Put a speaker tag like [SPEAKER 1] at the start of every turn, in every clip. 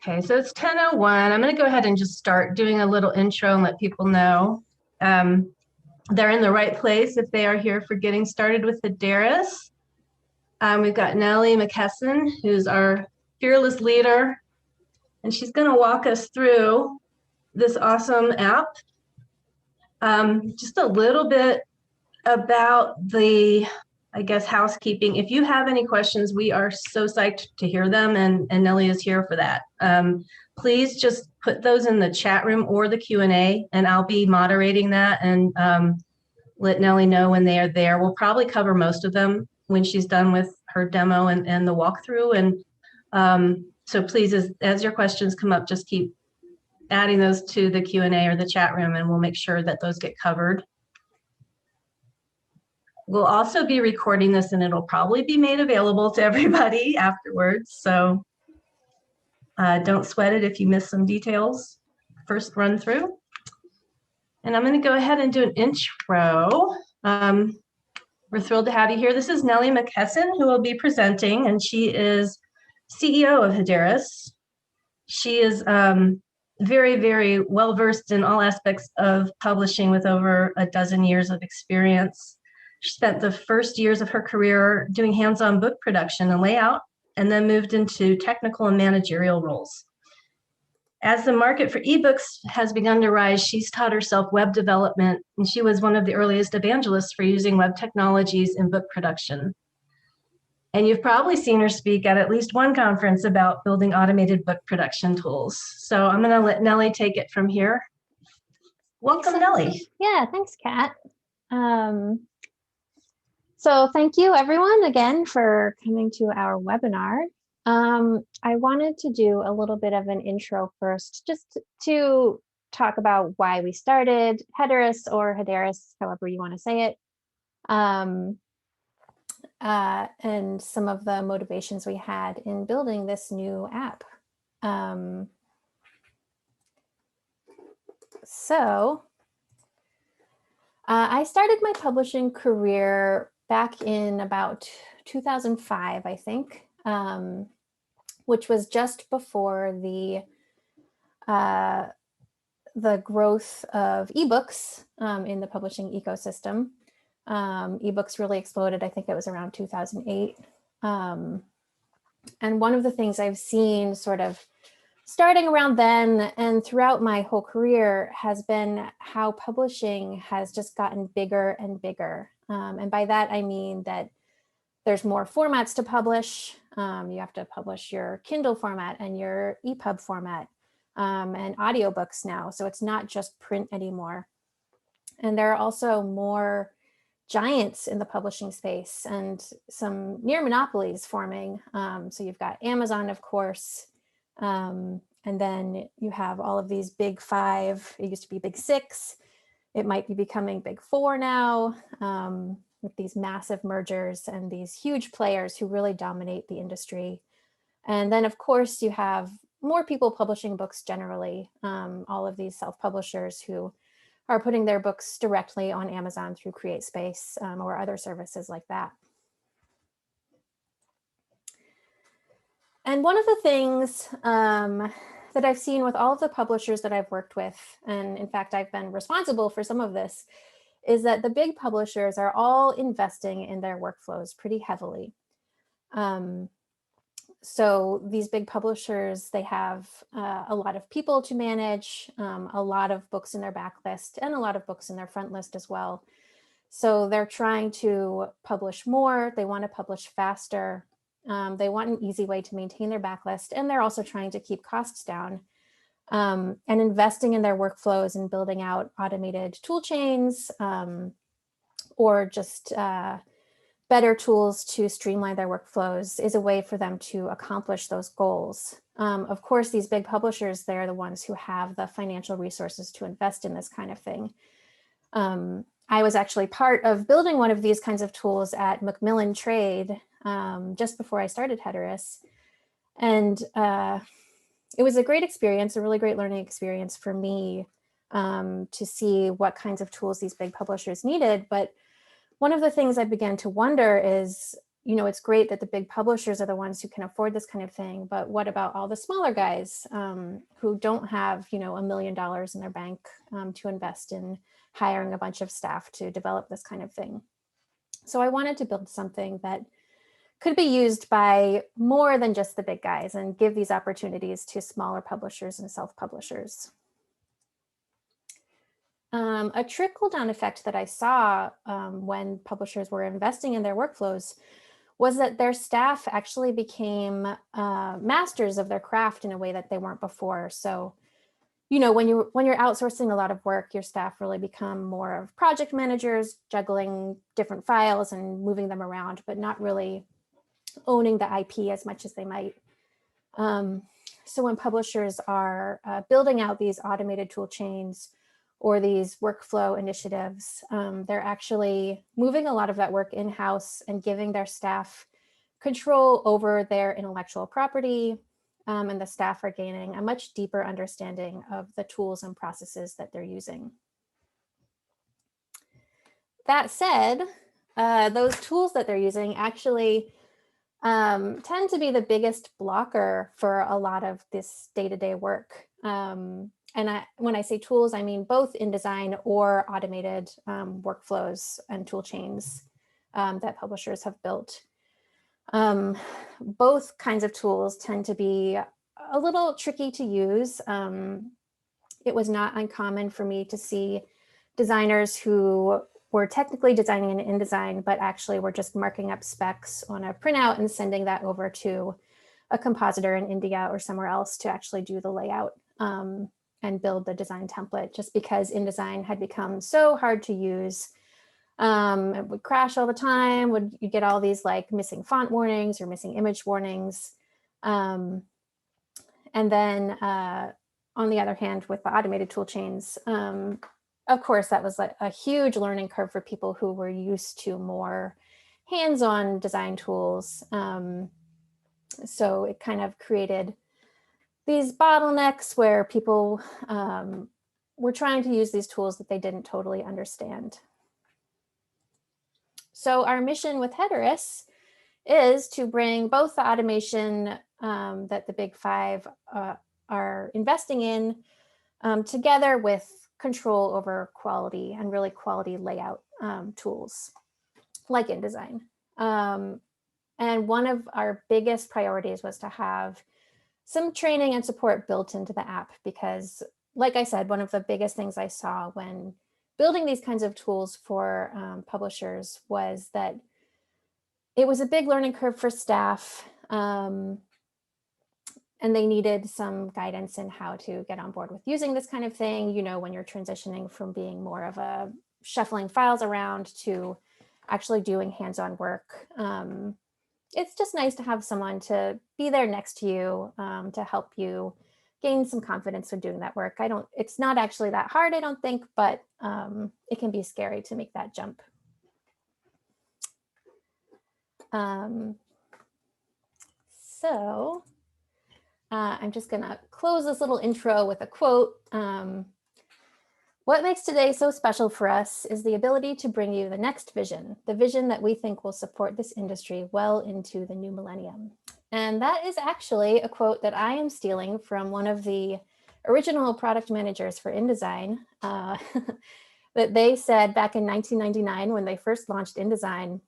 [SPEAKER 1] Okay, so it's 10:01. I'm going to go ahead and just start doing a little intro and let people know they're in the right place if they are here for getting started with Hederis. We've got Nellie McKesson, who's our fearless leader, and she's going to walk us through this awesome app. Just a little bit about the, I guess, housekeeping. If you have any questions, we are so psyched to hear them, and Nellie is here for that. Please just put those in the chat room or the Q&A, and I'll be moderating that and let Nellie know when they are there. We'll probably cover most of them when she's done with her demo and the walkthrough. And so please, as your questions come up, just keep adding those to the Q&A or the chat room, and we'll make sure that those get covered. We'll also be recording this, and it'll probably be made available to everybody afterwards. So don't sweat it if you miss some details first run through. And I'm going to go ahead and do an intro. We're thrilled to have you here. This is Nellie McKesson, who will be presenting, and she is CEO of Hederis. She is very, very well-versed in all aspects of publishing with over a dozen years of experience. She spent the first years of her career doing hands-on book production and layout, and then moved into technical and managerial roles. As the market for ebooks has begun to rise, she's taught herself web development, and she was one of the earliest evangelists for using web technologies in book production. And you've probably seen her speak at least one conference about building automated book production tools. So I'm going to let Nellie take it from here. Welcome, Nellie.
[SPEAKER 2] Yeah, thanks, Kat. So thank you everyone again for coming to our webinar. I wanted to do a little bit of an intro first, just to talk about why we started Hederis, or Hederis, however you want to say it, and some of the motivations we had in building this new app. I started my publishing career back in about 2005, I think, which was just before the growth of ebooks in the publishing ecosystem. Ebooks really exploded. I think it was around 2008. And one of the things I've seen sort of starting around then and throughout my whole career has been how publishing has just gotten bigger and bigger. And by that, I mean that there's more formats to publish. You have to publish your Kindle format and your EPUB format and audiobooks now. So it's not just print anymore. And there are also more giants in the publishing space and some near monopolies forming. So you've got Amazon, of course, and then you have all of these big five. It used to be big six. It might be becoming big four now, with these massive mergers and these huge players who really dominate the industry. And then, of course, you have more people publishing books generally, all of these self-publishers who are putting their books directly on Amazon through CreateSpace or other services like that. And one of the things that I've seen with all of the publishers that I've worked with, and in fact, I've been responsible for some of this, is that the big publishers are all investing in their workflows pretty heavily. So these big publishers, they have a lot of people to manage, a lot of books in their backlist, and a lot of books in their front list as well. So they're trying to publish more, they want to publish faster, they want an easy way to maintain their backlist, and they're also trying to keep costs down. And investing in their workflows and building out automated tool chains or just better tools to streamline their workflows is a way for them to accomplish those goals. Of course, these big publishers, they're the ones who have the financial resources to invest in this kind of thing. I was actually part of building one of these kinds of tools at Macmillan Trade just before I started Hederis. And it was a great experience, a really great learning experience for me to see what kinds of tools these big publishers needed. But one of the things I began to wonder is, it's great that the big publishers are the ones who can afford this kind of thing, but what about all the smaller guys who don't have, $1 million in their bank to invest in hiring a bunch of staff to develop this kind of thing? So I wanted to build something that could be used by more than just the big guys and give these opportunities to smaller publishers and self-publishers. A trickle-down effect that I saw when publishers were investing in their workflows was that their staff actually became masters of their craft in a way that they weren't before. So, when you're outsourcing a lot of work, your staff really become more of project managers, juggling different files and moving them around, but not really owning the IP as much as they might. So when publishers are building out these automated tool chains or these workflow initiatives, they're actually moving a lot of that work in-house and giving their staff control over their intellectual property, and the staff are gaining a much deeper understanding of the tools and processes that they're using. That said, those tools that they're using actually tend to be the biggest blocker for a lot of this day-to-day work. And when I say tools, I mean both InDesign or automated workflows and tool chains that publishers have built. Both kinds of tools tend to be a little tricky to use. It was not uncommon for me to see designers who were technically designing in InDesign, but actually were just marking up specs on a printout and sending that over to a compositor in India or somewhere else to actually do the layout and build the design template, just because InDesign had become so hard to use. It would crash all the time. You get all these like missing font warnings or missing image warnings. And then on the other hand, with the automated tool chains, of course, that was a huge learning curve for people who were used to more hands-on design tools. So it kind of created these bottlenecks where people were trying to use these tools that they didn't totally understand. So our mission with Hederis is to bring both the automation that the Big Five are investing in together with control over quality and really quality layout tools like InDesign. And one of our biggest priorities was to have some training and support built into the app, because like I said, one of the biggest things I saw when building these kinds of tools for publishers was that it was a big learning curve for staff, and they needed some guidance in how to get on board with using this kind of thing, when you're transitioning from being more of a shuffling files around to actually doing hands-on work. It's just nice to have someone to be there next to you to help you gain some confidence in doing that work. It's not actually that hard, I don't think, but it can be scary to make that jump. So I'm just gonna close this little intro with a quote. What makes today so special for us is the ability to bring you the next vision, the vision that we think will support this industry well into the new millennium. And that is actually a quote that I am stealing from one of the original product managers for InDesign that they said back in 1999 when they first launched InDesign.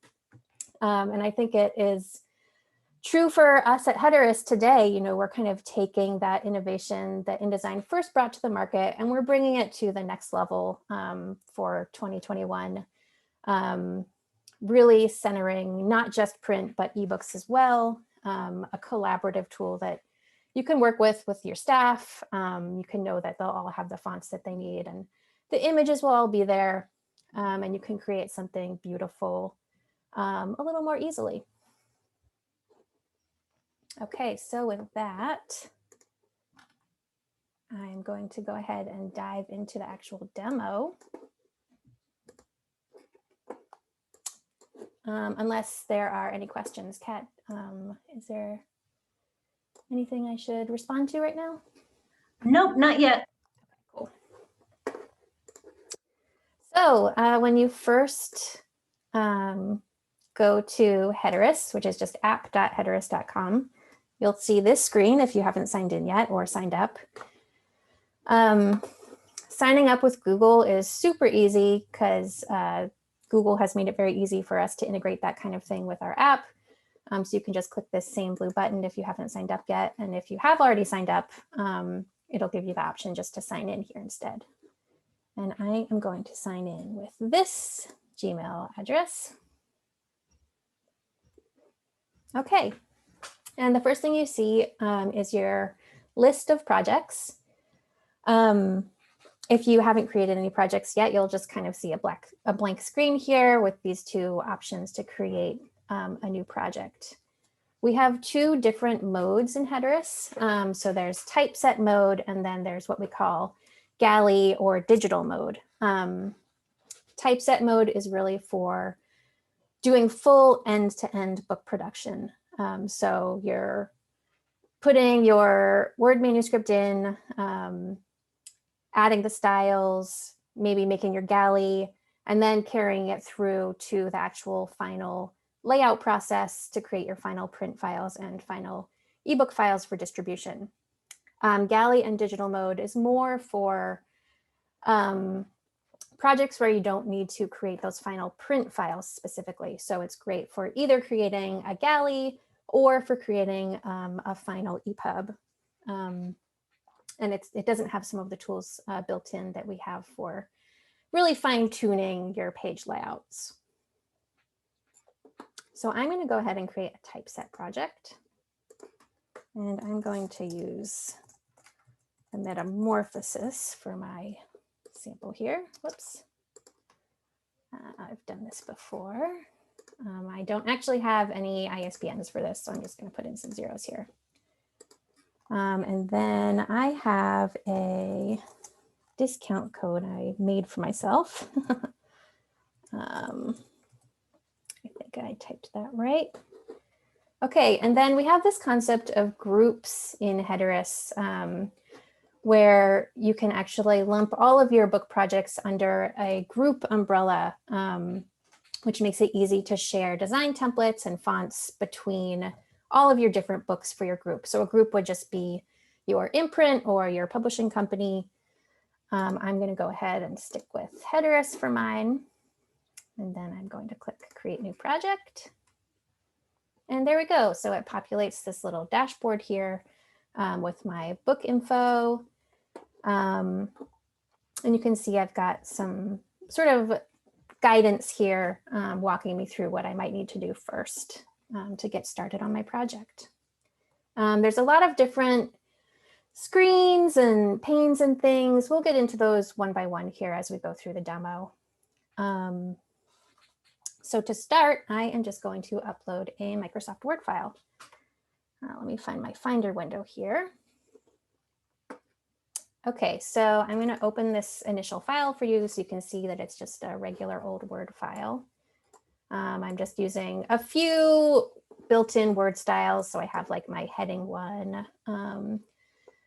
[SPEAKER 2] And I think it is true for us at Hederis today. We're kind of taking that innovation that InDesign first brought to the market and we're bringing it to the next level for 2021, really centering not just print, but ebooks as well, a collaborative tool that you can work with your staff. You can know that they'll all have the fonts that they need and the images will all be there, and you can create something beautiful a little more easily. Okay, so with that, I'm going to go ahead and dive into the actual demo. Unless there are any questions. Kat, is there anything I should respond to right now?
[SPEAKER 1] Nope, not yet.
[SPEAKER 2] Cool. So when you first come go to Hederis, which is just app.hederis.com, you'll see this screen if you haven't signed in yet or signed up. Signing up with Google is super easy because Google has made it very easy for us to integrate that kind of thing with our app. So you can just click this same blue button if you haven't signed up yet. And if you have already signed up, it'll give you the option just to sign in here instead. And I am going to sign in with this Gmail address. Okay, and the first thing you see is your list of projects. If you haven't created any projects yet, you'll just kind of see a blank screen here with these two options to create a new project. We have two different modes in Hederis. So there's typeset mode, and then there's what we call galley or digital mode. Typeset mode is really for doing full end-to-end book production. So you're putting your Word manuscript in, adding the styles, maybe making your galley, and then carrying it through to the actual final layout process to create your final print files and final ebook files for distribution. Galley and digital mode is more for projects where you don't need to create those final print files specifically. So it's great for either creating a galley or for creating a final EPUB. And it doesn't have some of the tools built in that we have for really fine tuning your page layouts. So I'm going to go ahead and create a typeset project. And I'm going to use the metamorphosis for my sample here. Whoops. I've done this before. I don't actually have any ISBNs for this, so I'm just going to put in some zeros here. And then I have a discount code I made for myself. I think I typed that right. Okay, and then we have this concept of groups in Hederis, where you can actually lump all of your book projects under a group umbrella, which makes it easy to share design templates and fonts between all of your different books for your group. So a group would just be your imprint or your publishing company. I'm going to go ahead and stick with Hederis for mine. And then I'm going to click Create New Project. And there we go. So it populates this little dashboard here with my book info. And you can see I've got some sort of guidance here walking me through what I might need to do first to get started on my project. There's a lot of different screens and panes and things. We'll get into those one by one here as we go through the demo. So to start, I am just going to upload a Microsoft Word file. Let me find my Finder window here. Okay, so I'm going to open this initial file for you so you can see that it's just a regular old Word file. I'm just using a few built-in Word styles. So I have like my heading one and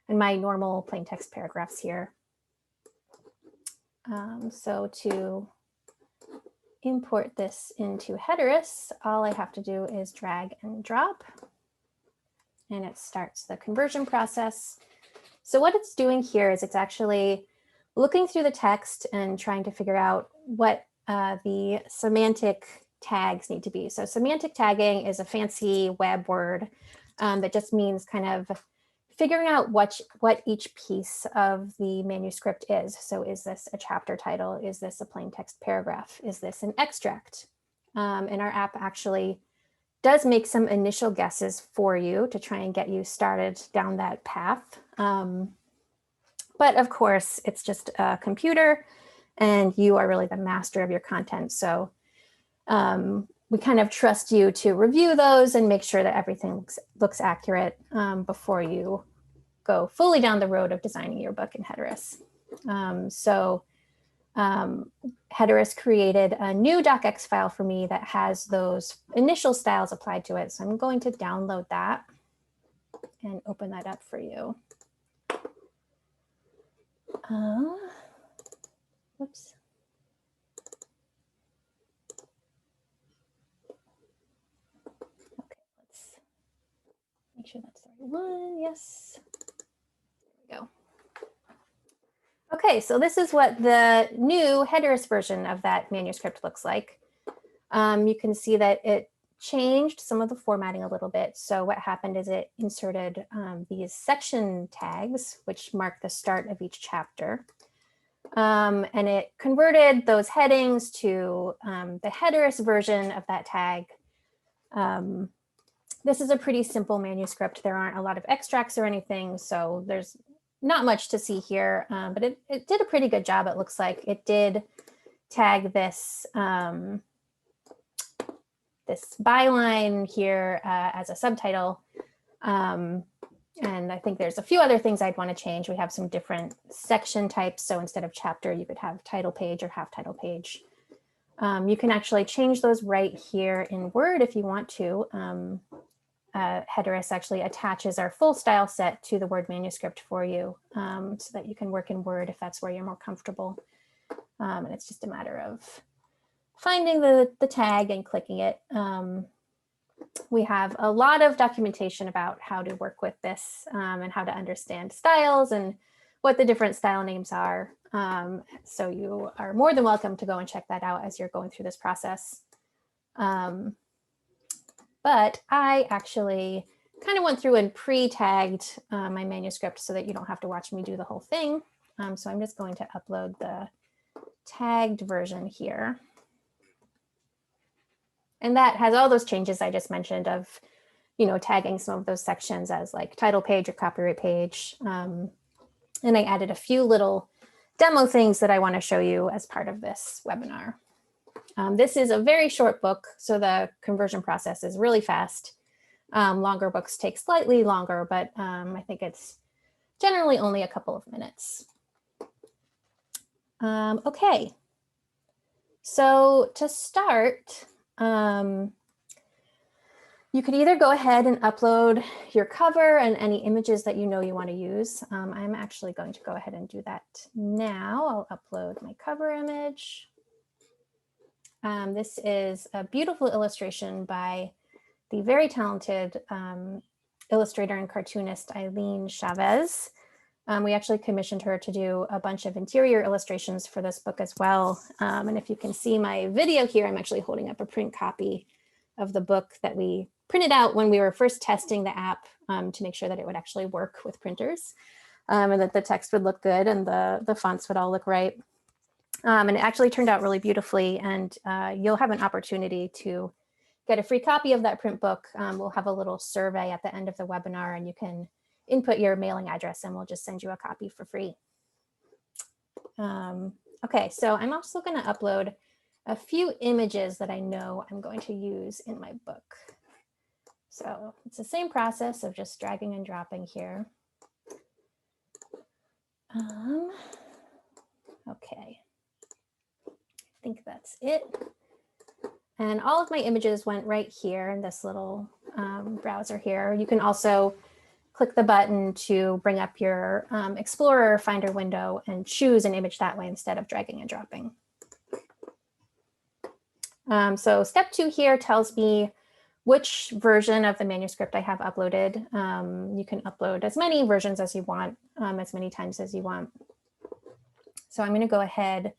[SPEAKER 2] my normal plain text paragraphs here. So to import this into Hederis, all I have to do is drag and drop, and it starts the conversion process. So what it's doing here is it's actually looking through the text and trying to figure out what the semantic tags need to be. So semantic tagging is a fancy web word that just means kind of figuring out what each piece of the manuscript is. So is this a chapter title? Is this a plain text paragraph? Is this an extract? And our app actually does make some initial guesses for you to try and get you started down that path. But of course, it's just a computer and you are really the master of your content. So we kind of trust you to review those and make sure that everything looks accurate before you go fully down the road of designing your book in Hederis. Hederis created a new docx file for me that has those initial styles applied to it. So I'm going to download that and open that up for you. Whoops. one. Yes. There we go. Okay, so this is what the new Hederis version of that manuscript looks like. You can see that it changed some of the formatting a little bit. So what happened is it inserted these section tags, which mark the start of each chapter. And it converted those headings to the Hederis version of that tag. This is a pretty simple manuscript. There aren't a lot of extracts or anything, so there's not much to see here, but it did a pretty good job, it looks like. It did tag this this byline here as a subtitle. And I think there's a few other things I'd want to change. We have some different section types. So instead of chapter, you could have title page or half title page. You can actually change those right here in Word if you want to. Hederis actually attaches our full style set to the Word manuscript for you so that you can work in Word if that's where you're more comfortable. And it's just a matter of finding the tag and clicking it. We have a lot of documentation about how to work with this and how to understand styles and what the different style names are. So you are more than welcome to go and check that out as you're going through this process. But I actually kind of went through and pre-tagged my manuscript so that you don't have to watch me do the whole thing. So I'm just going to upload the tagged version here. And that has all those changes I just mentioned of, tagging some of those sections as like title page or copyright page. And I added a few little demo things that I want to show you as part of this webinar. This is a very short book, so the conversion process is really fast. Longer books take slightly longer, but I think it's generally only a couple of minutes. Okay, so to start, you could either go ahead and upload your cover and any images that you want to use. I'm actually going to go ahead and do that now. I'll upload my cover image. This is a beautiful illustration by the very talented illustrator and cartoonist Eileen Chavez. We actually commissioned her to do a bunch of interior illustrations for this book as well. And if you can see my video here, I'm actually holding up a print copy of the book that we printed out when we were first testing the app to make sure that it would actually work with printers and that the text would look good and the fonts would all look right. And it actually turned out really beautifully, and you'll have an opportunity to get a free copy of that print book. We'll have a little survey at the end of the webinar, and you can input your mailing address and we'll just send you a copy for free. Okay, so I'm also going to upload a few images that I know I'm going to use in my book. So it's the same process of just dragging and dropping here. Okay, I think that's it. And all of my images went right here in this little browser here. You can also click the button to bring up your Explorer Finder window and choose an image that way instead of dragging and dropping. So step 2 here tells me which version of the manuscript I have uploaded. You can upload as many versions as you want, as many times as you want. So I'm going to go ahead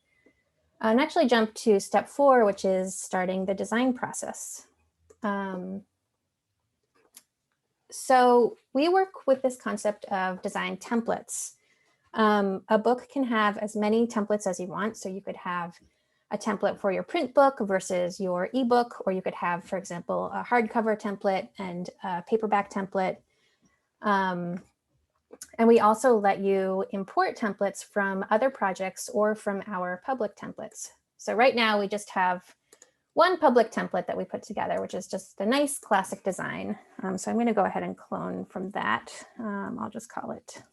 [SPEAKER 2] and actually jump to step 4, which is starting the design process. So we work with this concept of design templates. A book can have as many templates as you want. So you could have a template for your print book versus your ebook, or you could have, for example, a hardcover template and a paperback template. And we also let you import templates from other projects or from our public templates. So right now we just have one public template that we put together, which is just a nice classic design. So I'm going to go ahead and clone from that. I'll just call it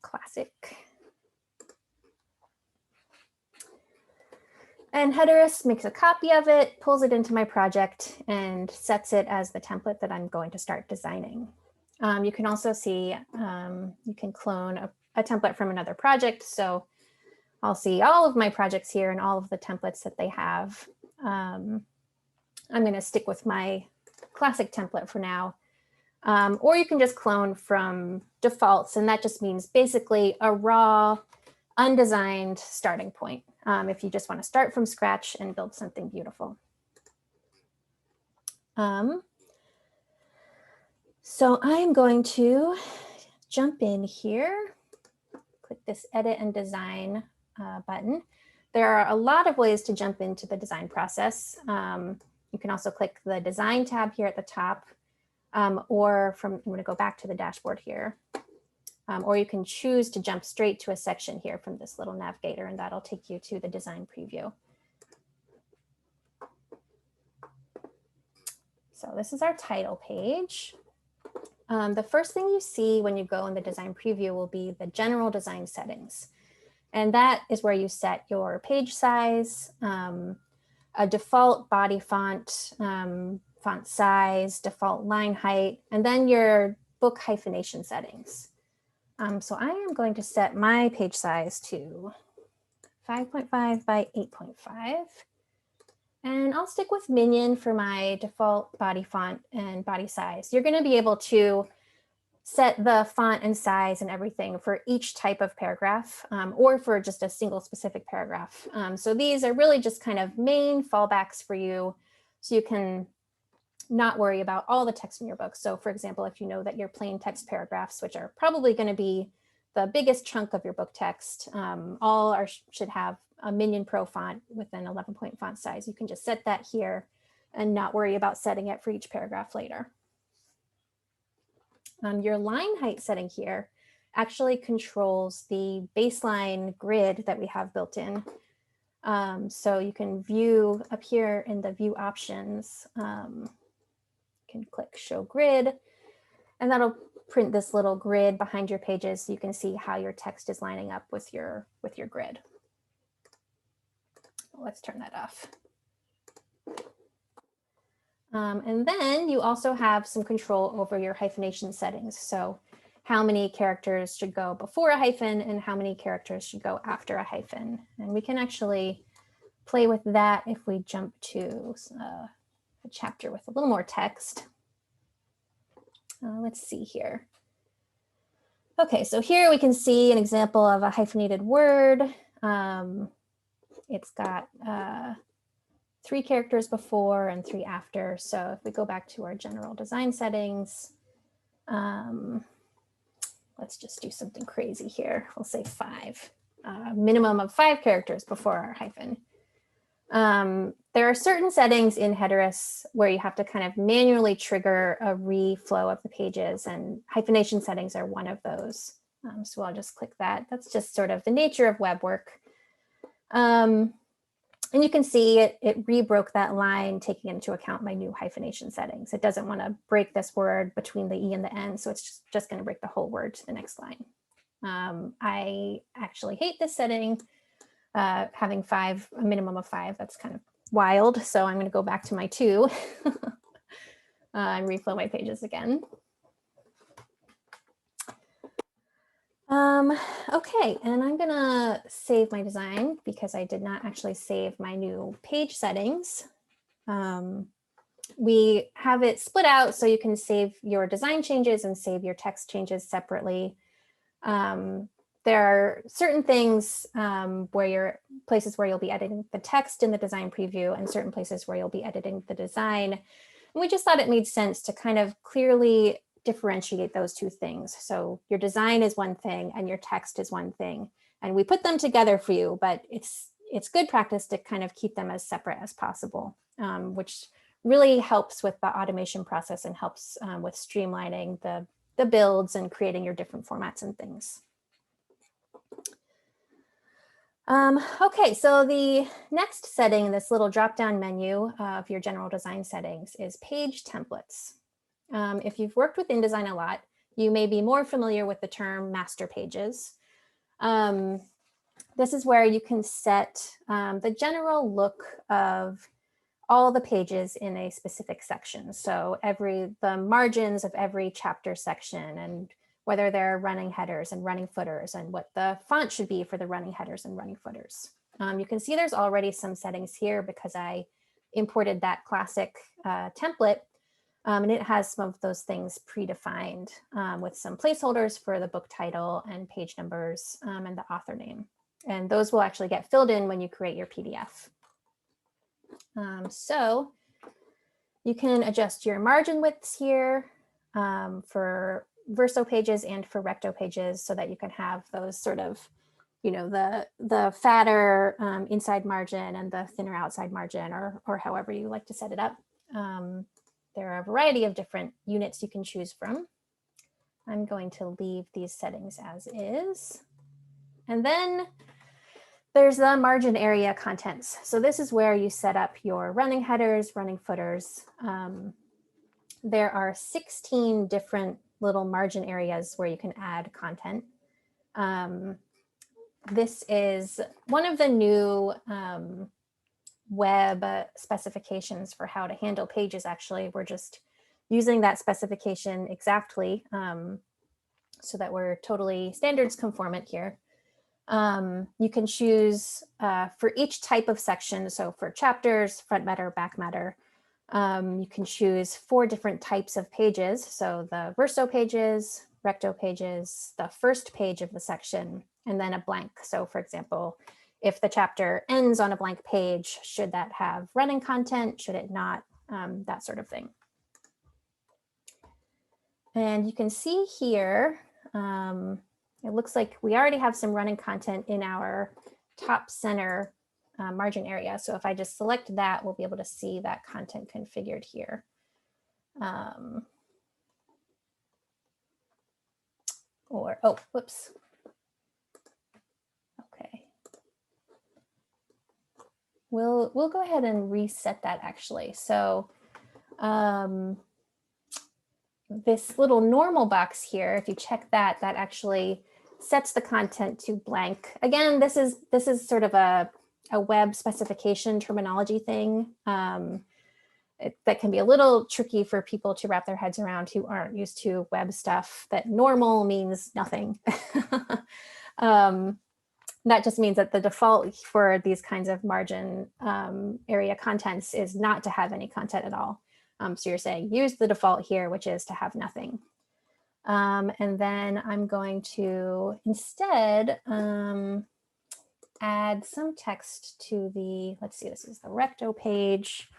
[SPEAKER 2] classic. And Hederis makes a copy of it, pulls it into my project, and sets it as the template that I'm going to start designing. You can also see, you can clone a template from another project. So I'll see all of my projects here and all of the templates that they have. I'm going to stick with my classic template for now. Or you can just clone from defaults, and that just means basically a raw, undesigned starting point if you just want to start from scratch and build something beautiful. So I'm going to jump in here, click this Edit and Design button. There are a lot of ways to jump into the design process. You can also click the Design tab here at the top, or I'm going to go back to the dashboard here. Or you can choose to jump straight to a section here from this little navigator, and that'll take you to the design preview. So this is our title page. The first thing you see when you go in the design preview will be the general design settings. And that is where you set your page size, a default body font, font size, default line height, and then your book hyphenation settings. So I am going to set my page size to 5.5 by 8.5. And I'll stick with Minion for my default body font and body size. You're going to be able to set the font and size and everything for each type of paragraph, or for just a single specific paragraph. So these are really just kind of main fallbacks for you, so you can not worry about all the text in your book. So for example, if you know that your plain text paragraphs, which are probably going to be the biggest chunk of your book text, should have a Minion Pro font with an 11-point font size. You can just set that here and not worry about setting it for each paragraph later. Your line height setting here actually controls the baseline grid that we have built in. So you can view up here in the view options, you can click show grid, and that'll print this little grid behind your pages so you can see how your text is lining up with your grid. Let's turn that off. And then you also have some control over your hyphenation settings. So how many characters should go before a hyphen and how many characters should go after a hyphen. And we can actually play with that if we jump to a chapter with a little more text. Let's see here. Okay, so here we can see an example of a hyphenated word. It's got 3 characters before and 3 after. So if we go back to our general design settings, let's just do something crazy here. We'll say 5, minimum of 5 characters before our hyphen. There are certain settings in Hederis where you have to kind of manually trigger a reflow of the pages, and hyphenation settings are one of those. So I'll just click that. That's just sort of the nature of web work. And you can see it rebroke that line, taking into account my new hyphenation settings. It doesn't want to break this word between the E and the N, so it's just going to break the whole word to the next line. I actually hate this setting, having a minimum of 5. That's kind of wild. So I'm going to go back to my 2 and reflow my pages again. Okay, and I'm gonna save my design because I did not actually save my new page settings. We have it split out so you can save your design changes and save your text changes separately. There are certain things places where you'll be editing the text in the design preview and certain places where you'll be editing the design. And we just thought it made sense to kind of clearly differentiate those 2 things. So your design is one thing and your text is one thing. And we put them together for you, but it's good practice to kind of keep them as separate as possible, which really helps with the automation process and helps with streamlining the builds and creating your different formats and things. Okay, so the next setting in this little drop-down menu of your general design settings is page templates. If you've worked with InDesign a lot, you may be more familiar with the term master pages. This is where you can set the general look of all the pages in a specific section. So the margins of every chapter section, and whether they're running headers and running footers, and what the font should be for the running headers and running footers. You can see there's already some settings here because I imported that classic template. And it has some of those things predefined with some placeholders for the book title and page numbers and the author name. And those will actually get filled in when you create your PDF. So you can adjust your margin widths here for verso pages and for recto pages so that you can have those sort of, the fatter inside margin and the thinner outside margin, or however you like to set it up. There are a variety of different units you can choose from. I'm going to leave these settings as is. And then there's the margin area contents. So this is where you set up your running headers, running footers. There are 16 different little margin areas where you can add content. This is one of the new web specifications for how to handle pages. Actually, we're just using that specification exactly so that we're totally standards conformant here. You can choose for each type of section. So for chapters, front matter, back matter, you can choose 4 different types of pages. So the verso pages, recto pages, the first page of the section, and then a blank. So for example, if the chapter ends on a blank page, should that have running content? Should it not? That sort of thing. And you can see here, it looks like we already have some running content in our top center margin area. So if I just select that, we'll be able to see that content configured here. Whoops. Okay. We'll go ahead and reset that actually. So this little normal box here, if you check that, that actually sets the content to blank. Again, this is sort of a web specification terminology thing that can be a little tricky for people to wrap their heads around who aren't used to web stuff, that normal means nothing. That just means that the default for these kinds of margin area contents is not to have any content at all. So you're saying use the default here, which is to have nothing. And then I'm going to instead add some text to the, let's see, this is the recto page.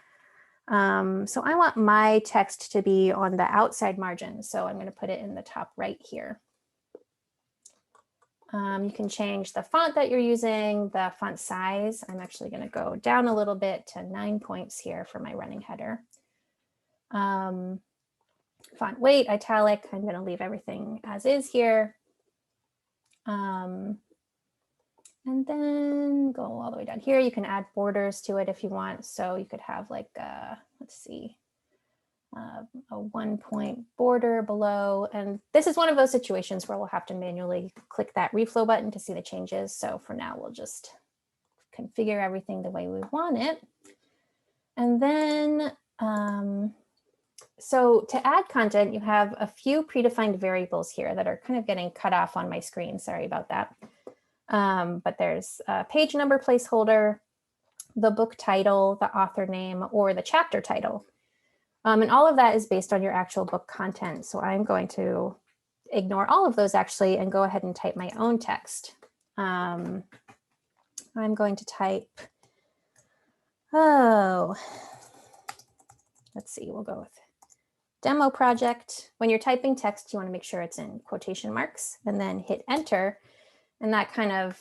[SPEAKER 2] So I want my text to be on the outside margin. So I'm going to put it in the top right here. You can change the font that you're using, the font size. I'm actually going to go down a little bit to 9 points here for my running header. Font weight, italic, I'm going to leave everything as is here. And then go all the way down here. You can add borders to it if you want. So you could have like, let's see, a 1 point border below. And this is one of those situations where we'll have to manually click that reflow button to see the changes. So for now, we'll just configure everything the way we want it. And then, so to add content, you have a few predefined variables here that are kind of getting cut off on my screen. Sorry about that. But there's a page number placeholder, the book title, the author name, or the chapter title. And all of that is based on your actual book content. So I'm going to ignore all of those actually and go ahead and type my own text. I'm going to type, let's see, we'll go with demo project. When you're typing text, you want to make sure it's in quotation marks and then hit enter. And that kind of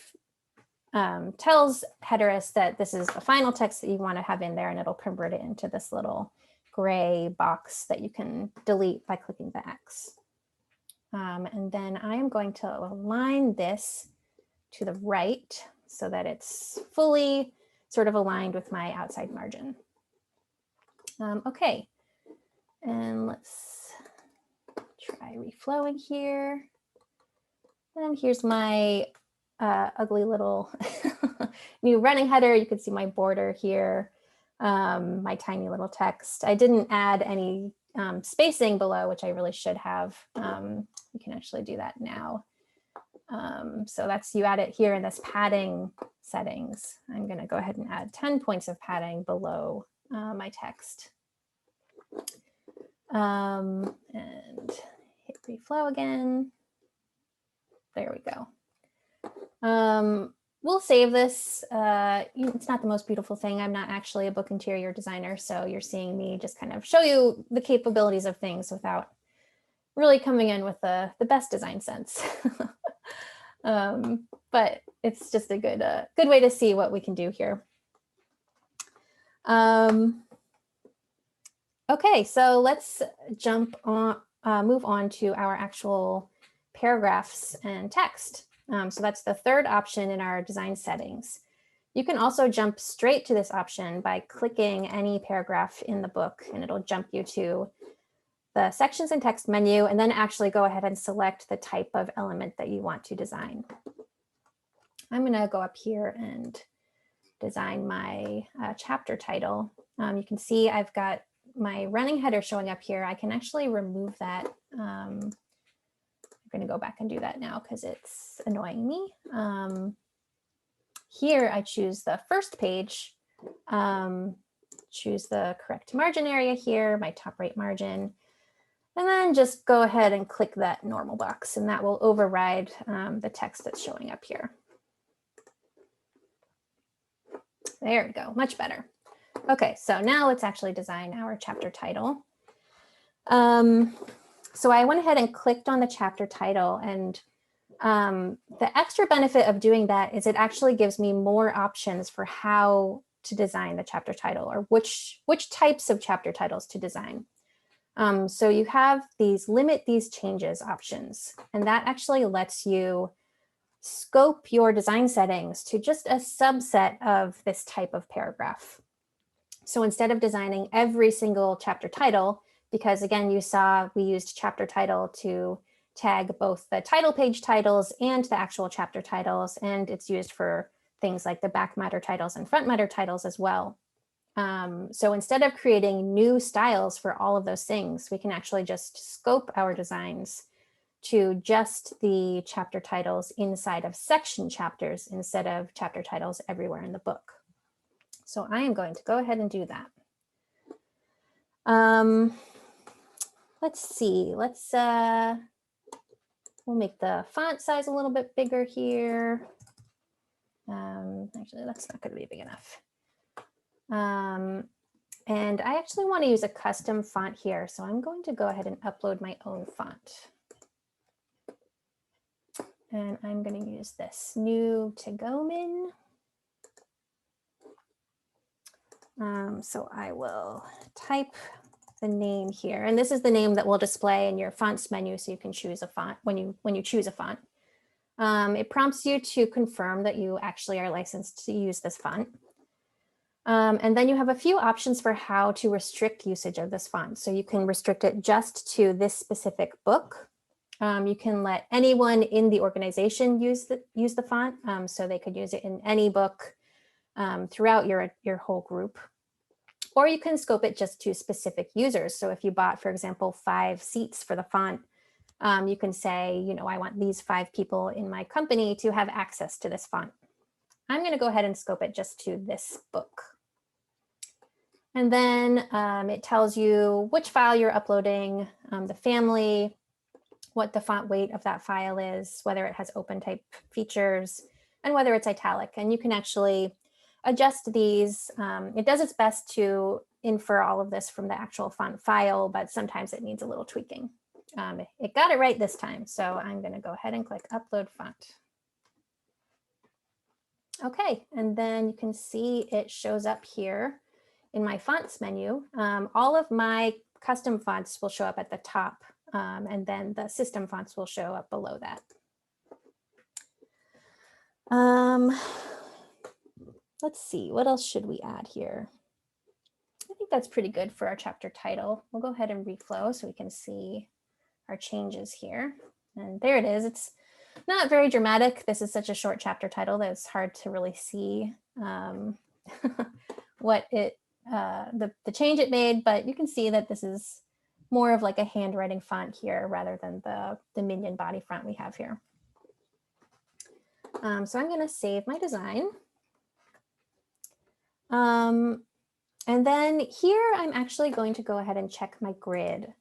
[SPEAKER 2] tells Hederis that this is the final text that you want to have in there, and it'll convert it into this little gray box that you can delete by clicking the X. And then I am going to align this to the right so that it's fully sort of aligned with my outside margin. Okay, and let's try reflowing here. And here's my ugly little new running header. You can see my border here, my tiny little text. I didn't add any spacing below, which I really should have. You can actually do that now. So that's, you add it here in this padding settings. I'm going to go ahead and add 10 points of padding below my text. And hit reflow again. There we go. We'll save this. It's not the most beautiful thing. I'm not actually a book interior designer, so you're seeing me just kind of show you the capabilities of things without really coming in with the best design sense. But it's just a good way to see what we can do here. Okay, so let's move on to our actual paragraphs and text. So that's the third option in our design settings. You can also jump straight to this option by clicking any paragraph in the book, and it'll jump you to the sections and text menu, and then actually go ahead and select the type of element that you want to design. I'm going to go up here and design my chapter title. You can see I've got my running header showing up here. I can actually remove that. I'm going to go back and do that now because it's annoying me. Here I choose the first page, choose the correct margin area here, my top right margin, and then just go ahead and click that normal box, and that will override the text that's showing up here. There we go, much better. Okay, so now let's actually design our chapter title. So I went ahead and clicked on the chapter title, and the extra benefit of doing that is it actually gives me more options for how to design the chapter title, or which types of chapter titles to design. So you have these limit these changes options, and that actually lets you scope your design settings to just a subset of this type of paragraph. So instead of designing every single chapter title, because again, you saw we used chapter title to tag both the title page titles and the actual chapter titles, and it's used for things like the back matter titles and front matter titles as well. So instead of creating new styles for all of those things, we can actually just scope our designs to just the chapter titles inside of section chapters instead of chapter titles everywhere in the book. So I am going to go ahead and do that. Let's see, we'll make the font size a little bit bigger here. Actually, that's not going to be big enough. And I actually want to use a custom font here, so I'm going to go ahead and upload my own font. And I'm going to use this new Tegomin. So I will type the name here, and this is the name that will display in your fonts menu, so you can choose a font when you choose a font. It prompts you to confirm that you actually are licensed to use this font. And then you have a few options for how to restrict usage of this font. So you can restrict it just to this specific book. You can let anyone in the organization use the font, so they could use it in any book throughout your whole group. Or you can scope it just to specific users. So if you bought, for example, 5 seats for the font, you can say, you know, I want these 5 people in my company to have access to this font. I'm going to go ahead and scope it just to this book. And then it tells you which file you're uploading, the family, what the font weight of that file is, whether it has open type features, and whether it's italic. And you can actually adjust these. It does its best to infer all of this from the actual font file, but sometimes it needs a little tweaking. It got it right this time, so I'm going to go ahead and click Upload Font. Okay, and then you can see it shows up here in my fonts menu. All of my custom fonts will show up at the top, and then the system fonts will show up below that. Let's see, what else should we add here? I think that's pretty good for our chapter title. We'll go ahead and reflow so we can see our changes here. And there it is. It's not very dramatic. This is such a short chapter title that it's hard to really see what the change it made, but you can see that this is more of like a handwriting font here rather than the minion body font we have here. So I'm going to save my design. And then here, I'm actually going to go ahead and check my grid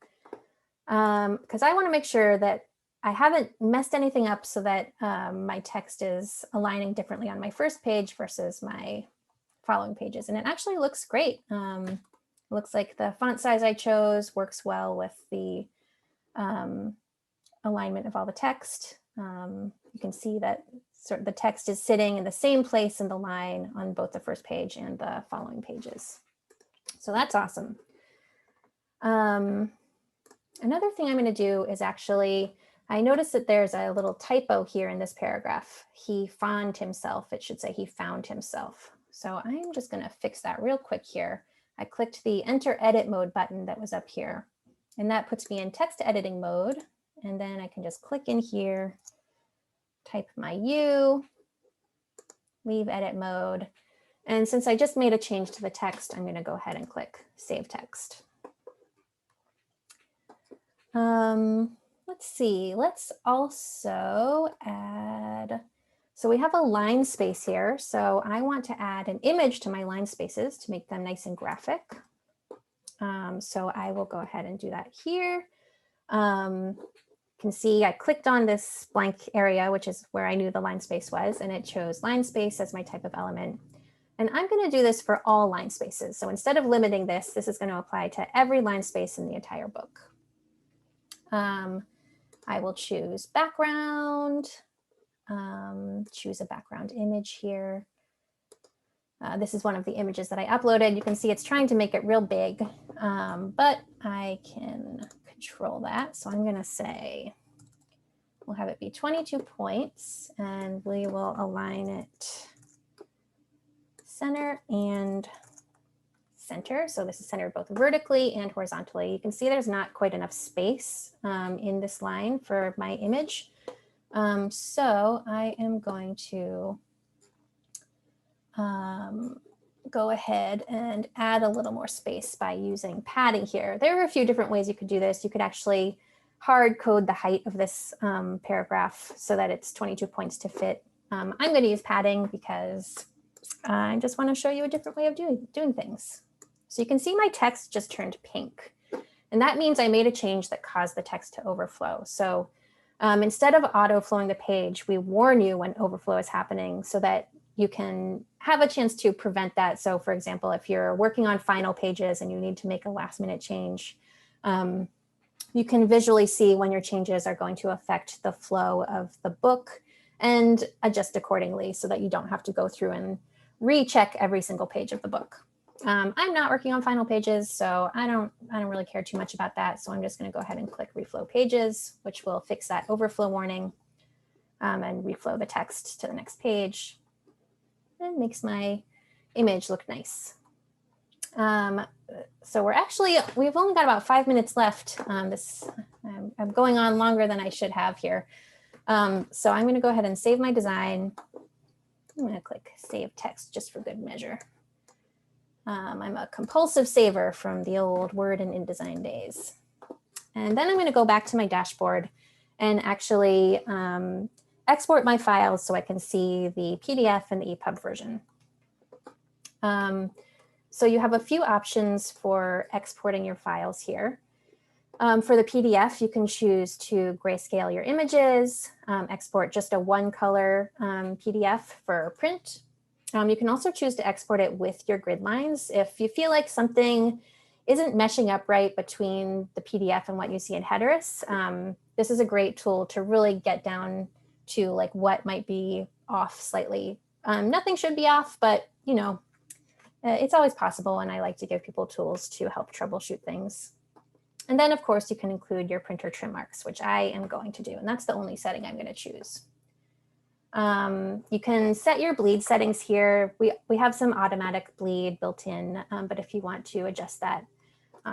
[SPEAKER 2] because I want to make sure that I haven't messed anything up so that my text is aligning differently on my first page versus my following pages. And it actually looks great. It looks like the font size I chose works well with the alignment of all the text. You can see that the text is sitting in the same place in the line on both the first page and the following pages. So that's awesome. Another thing I'm going to do is actually, I noticed that there's a little typo here in this paragraph. He found himself. It should say he found himself. So I'm just going to fix that real quick here. I clicked the Enter Edit Mode button that was up here, and that puts me in text editing mode. And then I can just click in here, type my U, leave edit mode. And since I just made a change to the text, I'm going to go ahead and click Save Text. Let's see, let's also add, so we have a line space here. So I want to add an image to my line spaces to make them nice and graphic. So I will go ahead and do that here. You can see I clicked on this blank area, which is where I knew the line space was, and it chose line space as my type of element. And I'm going to do this for all line spaces. So instead of limiting this, this is going to apply to every line space in the entire book. I will choose background, choose a background image here. This is one of the images that I uploaded. You can see it's trying to make it real big, but I can control that. So I'm going to say, we'll have it be 22 points, and we will align it center and center. So this is centered both vertically and horizontally. You can see there's not quite enough space in this line for my image. So I am going to go ahead and add a little more space by using padding here. There are a few different ways you could do this. You could actually hard code the height of this paragraph so that it's 22 points to fit. I'm going to use padding because I just want to show you a different way of doing things. So you can see my text just turned pink. And that means I made a change that caused the text to overflow. So instead of auto flowing the page, we warn you when overflow is happening so that you can have a chance to prevent that. So for example, if you're working on final pages and you need to make a last minute change, you can visually see when your changes are going to affect the flow of the book and adjust accordingly so that you don't have to go through and recheck every single page of the book. I'm not working on final pages, so I don't really care too much about that. So I'm just going to go ahead and click reflow pages, which will fix that overflow warning and reflow the text to the next page. It makes my image look nice. So we've only got about 5 minutes left. I'm going on longer than I should have here. So I'm going to go ahead and save my design. I'm going to click Save Text just for good measure. I'm a compulsive saver from the old Word and InDesign days. And then I'm going to go back to my dashboard and actually export my files so I can see the PDF and the EPUB version. So you have a few options for exporting your files here. For the PDF, you can choose to grayscale your images, export just a one color PDF for print. You can also choose to export it with your grid lines. If you feel like something isn't meshing up right between the PDF and what you see in Hederis, this is a great tool to really get down to like what might be off slightly. Nothing should be off, but you know, it's always possible, and I like to give people tools to help troubleshoot things. And then, of course, you can include your printer trim marks, which I am going to do, and that's the only setting I'm going to choose. You can set your bleed settings here. We have some automatic bleed built in, but if you want to adjust that,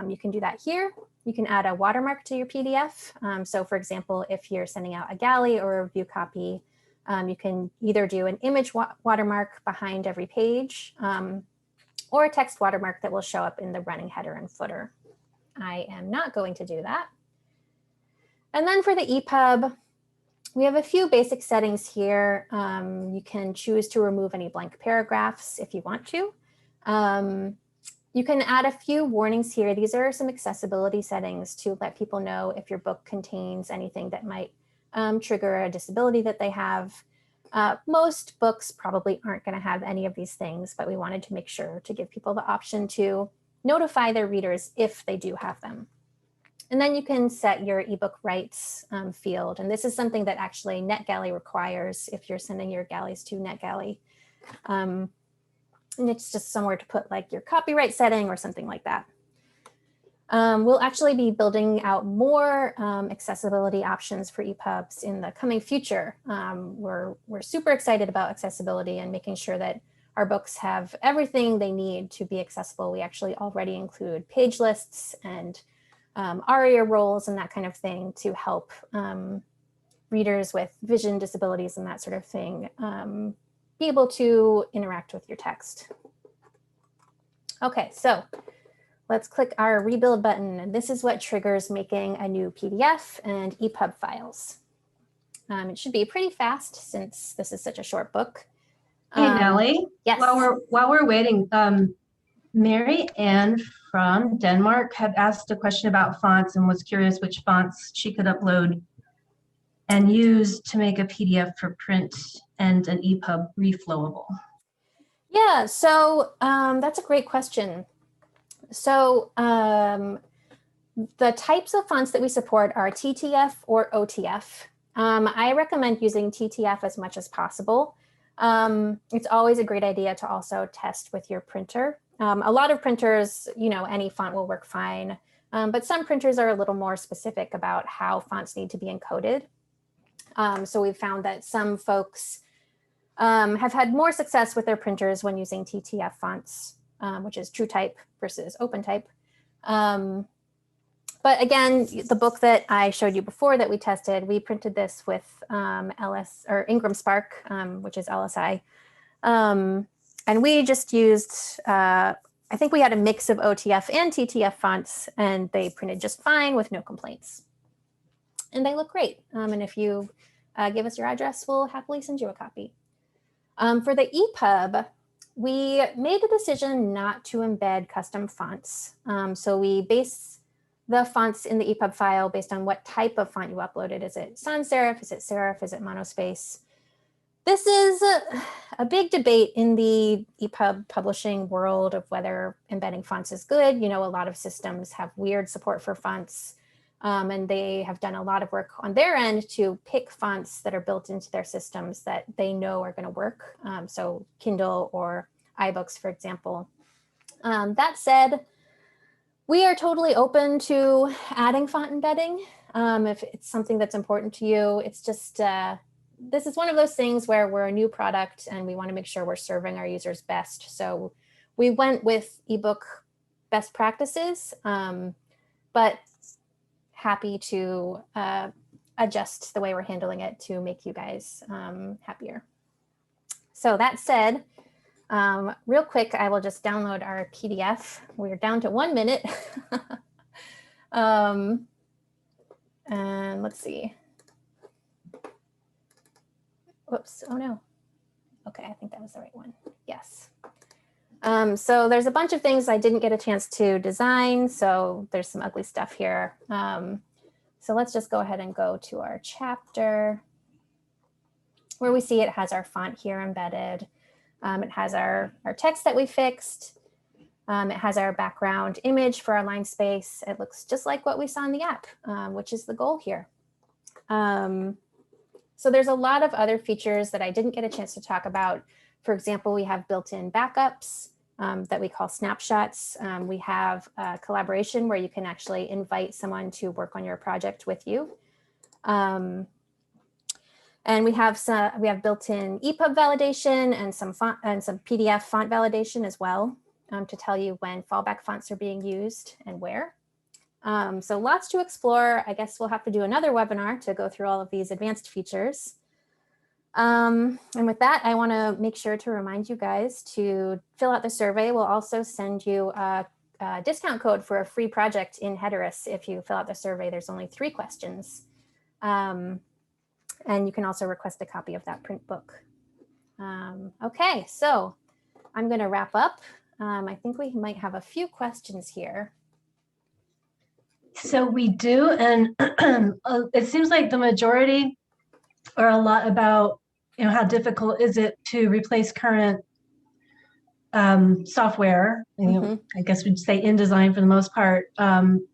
[SPEAKER 2] you can do that here. You can add a watermark to your PDF. So for example, if you're sending out a galley or a review copy, you can either do an image watermark behind every page or a text watermark that will show up in the running header and footer. I am not going to do that. And then for the EPUB, we have a few basic settings here. You can choose to remove any blank paragraphs if you want to. You can add a few warnings here. These are some accessibility settings to let people know if your book contains anything that might trigger a disability that they have. Most books probably aren't going to have any of these things, but we wanted to make sure to give people the option to notify their readers if they do have them. And then you can set your ebook rights field. And this is something that actually NetGalley requires if you're sending your galleys to NetGalley. And it's just somewhere to put like your copyright setting or something like that. We'll actually be building out more accessibility options for EPUBs in the coming future. We're super excited about accessibility and making sure that our books have everything they need to be accessible. We actually already include page lists and ARIA roles and that kind of thing to help readers with vision disabilities and that sort of thing be able to interact with your text. Okay, so let's click our rebuild button. And this is what triggers making a new PDF and EPUB files. It should be pretty fast since this is such a short book.
[SPEAKER 1] Hey, Nellie.
[SPEAKER 2] Yes.
[SPEAKER 1] While we're waiting, Mary Ann from Denmark had asked a question about fonts and was curious which fonts she could upload and use to make a PDF for print and an EPUB reflowable.
[SPEAKER 2] Yeah, so that's a great question. So the types of fonts that we support are TTF or OTF. I recommend using TTF as much as possible. It's always a great idea to also test with your printer. A lot of printers, you know, any font will work fine, but some printers are a little more specific about how fonts need to be encoded. So we've found that some folks have had more success with their printers when using TTF fonts, which is TrueType versus OpenType. But again, the book that I showed you before that we tested, we printed this with Ingram Spark, which is LSI. And we just used, I think we had a mix of OTF and TTF fonts, and they printed just fine with no complaints. And they look great. And if you give us your address, we'll happily send you a copy. For the EPUB, we made the decision not to embed custom fonts. So we base the fonts in the EPUB file based on what type of font you uploaded. Is it sans serif? Is it serif? Is it monospace? This is a big debate in the EPUB publishing world of whether embedding fonts is good. You know, a lot of systems have weird support for fonts, and they have done a lot of work on their end to pick fonts that are built into their systems that they know are going to work. So Kindle or iBooks, for example. That said, we are totally open to adding font embedding if it's something that's important to you. It's just, this is one of those things where we're a new product and we want to make sure we're serving our users best. So we went with ebook best practices, but happy to adjust the way we're handling it to make you guys happier. So that said, real quick, I will just download our PDF. We're down to 1 minute. And let's see. Whoops, oh no. Okay, I think that was the right one. Yes. So there's a bunch of things I didn't get a chance to design. So there's some ugly stuff here. So let's just go ahead and go to our chapter where we see it has our font here embedded. It has our text that we fixed. It has our background image for our line space. It looks just like what we saw in the app, which is the goal here. So there's a lot of other features that I didn't get a chance to talk about. For example, we have built-in backups that we call snapshots. We have collaboration where you can actually invite someone to work on your project with you. And we have built-in EPUB validation and some PDF font validation as well to tell you when fallback fonts are being used and where. So lots to explore. I guess we'll have to do another webinar to go through all of these advanced features. And with that, I want to make sure to remind you guys to fill out the survey. We'll also send you a discount code for a free project in Hederis. If you fill out the survey, there's only 3 questions. And you can also request a copy of that print book. Okay, so I'm going to wrap up. I think we might have a few questions here.
[SPEAKER 1] So we do, and it seems like the majority are a lot about, how difficult is it to replace current software, I guess we'd say InDesign for the most part,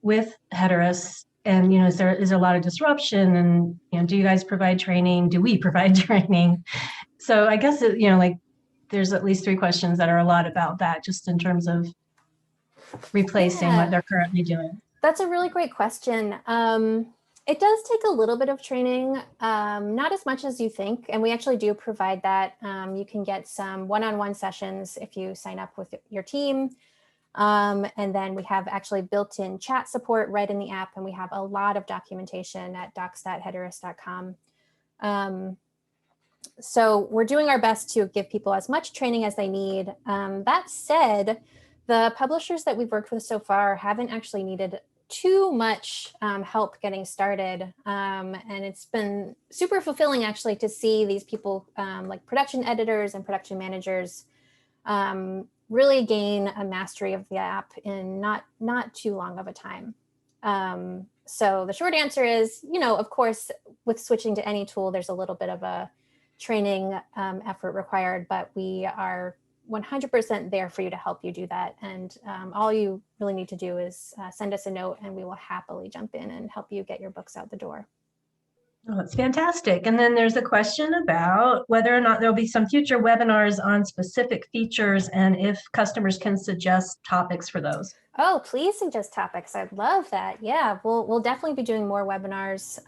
[SPEAKER 1] with Hederis. And, is there a lot of disruption, and, do you guys provide training? Do we provide training? So I guess, like there's at least 3 questions that are a lot about that, just in terms of replacing what they're currently doing.
[SPEAKER 2] That's a really great question. It does take a little bit of training, not as much as you think. And we actually do provide that. You can get some one-on-one sessions if you sign up with your team. And then we have actually built-in chat support right in the app. And we have a lot of documentation at docs.hederis.com. So we're doing our best to give people as much training as they need. That said, the publishers that we've worked with so far haven't actually needed too much help getting started. And it's been super fulfilling actually to see these people like production editors and production managers really gain a mastery of the app in not too long of a time. So the short answer is, of course, with switching to any tool, there's a little bit of a training effort required, but we are 100% there for you to help you do that. And all you really need to do is send us a note and we will happily jump in and help you get your books out the door.
[SPEAKER 1] Oh, that's fantastic. And then there's a question about whether or not there'll be some future webinars on specific features and if customers can suggest topics for those.
[SPEAKER 2] Oh, please suggest topics. I'd love that. Yeah, we'll definitely be doing more webinars.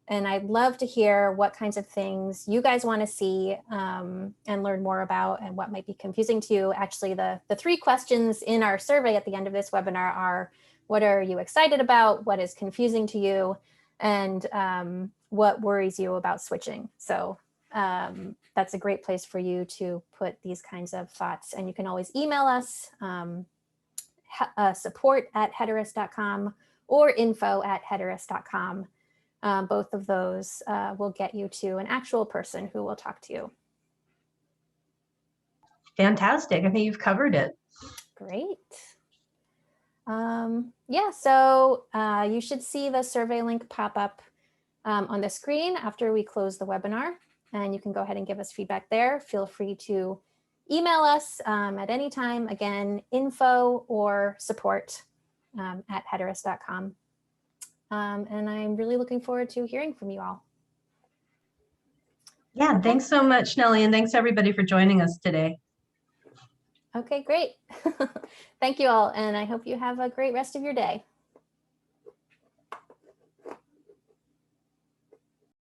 [SPEAKER 2] And I'd love to hear what kinds of things you guys want to see and learn more about and what might be confusing to you. Actually, the 3 questions in our survey at the end of this webinar are, what are you excited about? What is confusing to you? And what worries you about switching? So that's a great place for you to put these kinds of thoughts. And you can always email us, support@hederis.com or info@hederis.com. Both of those will get you to an actual person who will talk to you.
[SPEAKER 1] Fantastic. I think you've covered it.
[SPEAKER 2] Great. Yeah, so you should see the survey link pop up on the screen after we close the webinar, and you can go ahead and give us feedback there. Feel free to email us at any time. Again, info or support @hederis.com. And I'm really looking forward to hearing from you all.
[SPEAKER 1] Yeah, thanks so much, Nellie, and thanks everybody for joining us today.
[SPEAKER 2] Okay, great. Thank you all, and I hope you have a great rest of your day.